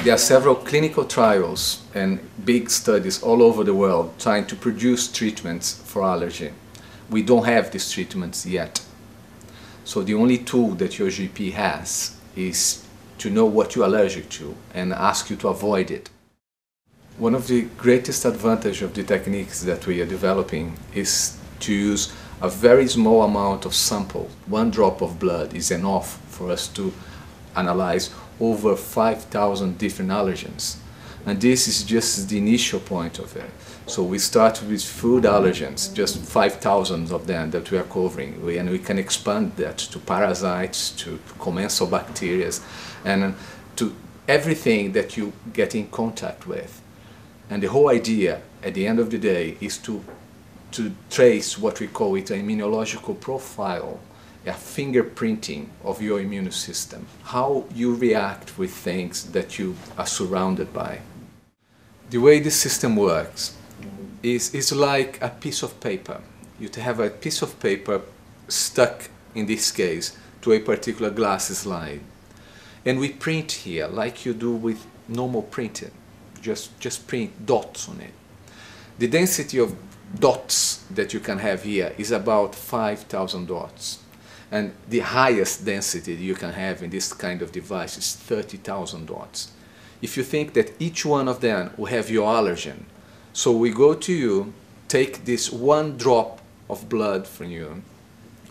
There are several clinical trials and big studies all over the world trying to produce treatments for allergy. We don't have these treatments yet. So the only tool that your GP has is to know what you're allergic to and ask you to avoid it. One of the greatest advantages of the techniques that we are developing is to use a very small amount of sample. 1 drop of blood is enough for us to analyze over 5,000 different allergens. And this is just the initial point of it. So we start with food allergens, just 5,000 of them that we are covering. And we can expand that to parasites, to commensal bacteria, and to everything that you get in contact with. And the whole idea at the end of the day is to trace what we call it an immunological profile, a fingerprinting of your immune system, how you react with things that you are surrounded by. The way this system works is like a piece of paper. You have a piece of paper stuck, in this case, to a particular glass slide. And we print here like you do with normal printing. Just print dots on it. The density of dots that you can have here is about 5,000 dots. And the highest density you can have in this kind of device is 30,000 dots. If you think that each one of them will have your allergen, so we go to you, take this 1 drop of blood from you,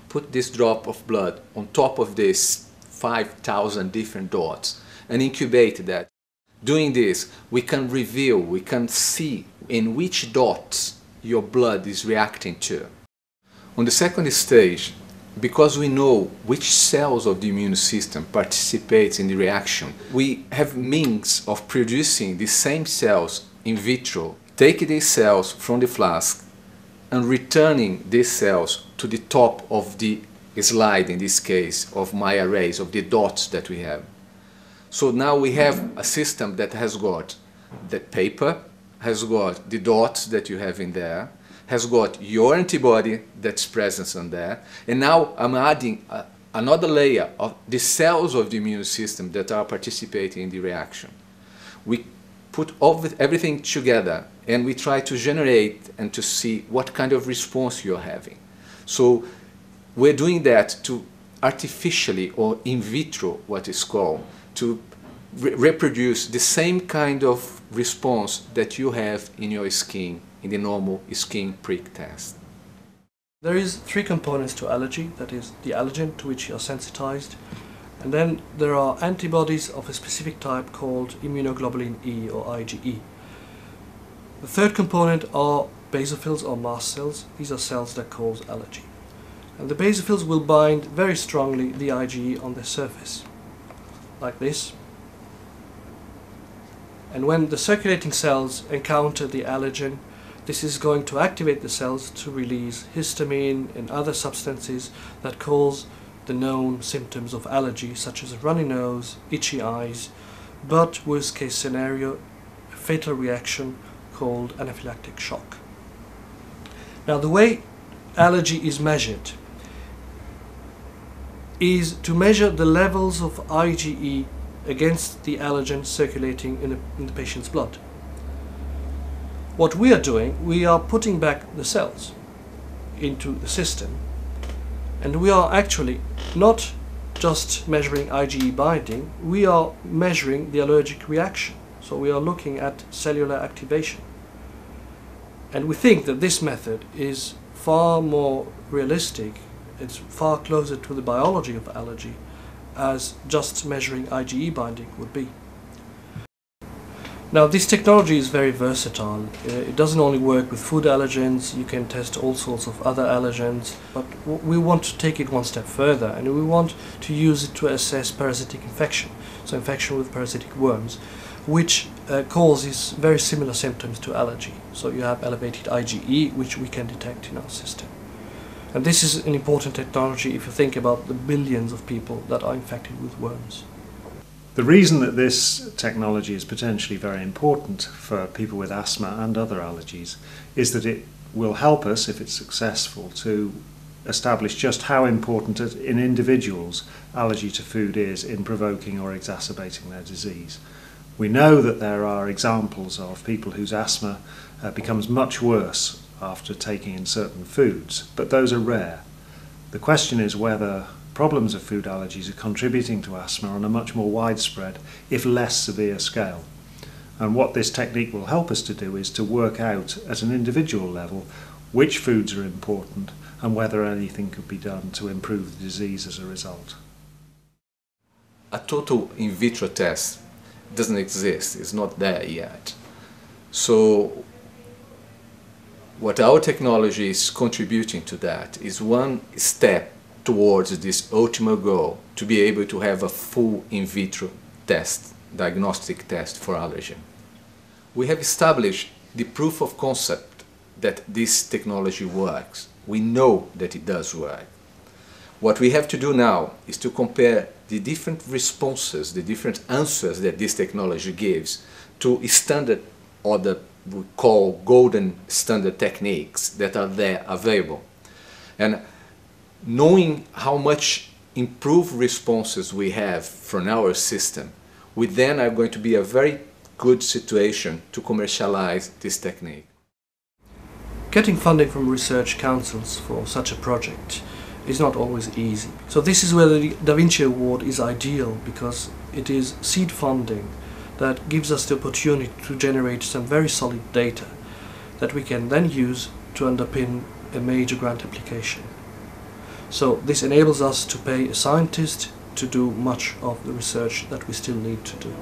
put this drop of blood on top of this 5,000 different dots and incubate that. Doing this, we can reveal, we can see in which dots your blood is reacting to. On the second stage, because we know which cells of the immune system participate in the reaction, we have means of producing the same cells in vitro, take these cells from the flask and returning these cells to the top of the slide, in this case, of my arrays, of the dots that we have. So now we have a system that has got the paper, has got the dots that you have in there, has got your antibody that's present on there, and now I'm adding another layer of the cells of the immune system that are participating in the reaction. We put everything together and we try to generate and to see what kind of response you're having. So we're doing that to artificially, or in vitro, what is called, to reproduce the same kind of response that you have in your skin in the normal skin prick test. There is 3 components to allergy, that is the allergen to which you are sensitized, and then there are antibodies of a specific type called immunoglobulin E or IgE. The third component are basophils or mast cells. These are cells that cause allergy. And the basophils will bind very strongly the IgE on their surface, like this. And when the circulating cells encounter the allergen, this is going to activate the cells to release histamine and other substances that cause the known symptoms of allergy, such as a runny nose, itchy eyes, but worst case scenario, a fatal reaction called anaphylactic shock. Now the way allergy is measured is to measure the levels of IgE against the allergen circulating in the patient's blood. What we are doing, we are putting back the cells into the system, and we are actually not just measuring IgE binding, we are measuring the allergic reaction. So we are looking at cellular activation. And we think that this method is far more realistic, it's far closer to the biology of allergy as just measuring IgE binding would be. Now this technology is very versatile. It doesn't only work with food allergens, you can test all sorts of other allergens, but we want to take it one step further and we want to use it to assess parasitic infection, so infection with parasitic worms, which causes very similar symptoms to allergy. So you have elevated IgE, which we can detect in our system. And this is an important technology if you think about the billions of people that are infected with worms. The reason that this technology is potentially very important for people with asthma and other allergies is that it will help us, if it's successful, to establish just how important in individuals allergy to food is in provoking or exacerbating their disease. We know that there are examples of people whose asthma becomes much worse after taking in certain foods, but those are rare. The question is whether problems of food allergies are contributing to asthma on a much more widespread, if less severe scale. And what this technique will help us to do is to work out at an individual level which foods are important and whether anything could be done to improve the disease as a result. A total in vitro test doesn't exist, it's not there yet. So what our technology is contributing to that is one step towards this ultimate goal, to be able to have a full in vitro test, diagnostic test for allergen. We have established the proof of concept that this technology works. We know that it does work. What we have to do now is to compare the different responses, the different answers that this technology gives to standard, or the we call golden standard techniques that are there available. And knowing how much improved responses we have from our system, we then are going to be a very good situation to commercialize this technique. Getting funding from research councils for such a project is not always easy. So this is where the Da Vinci Award is ideal, because it is seed funding that gives us the opportunity to generate some very solid data that we can then use to underpin a major grant application. So this enables us to pay a scientist to do much of the research that we still need to do.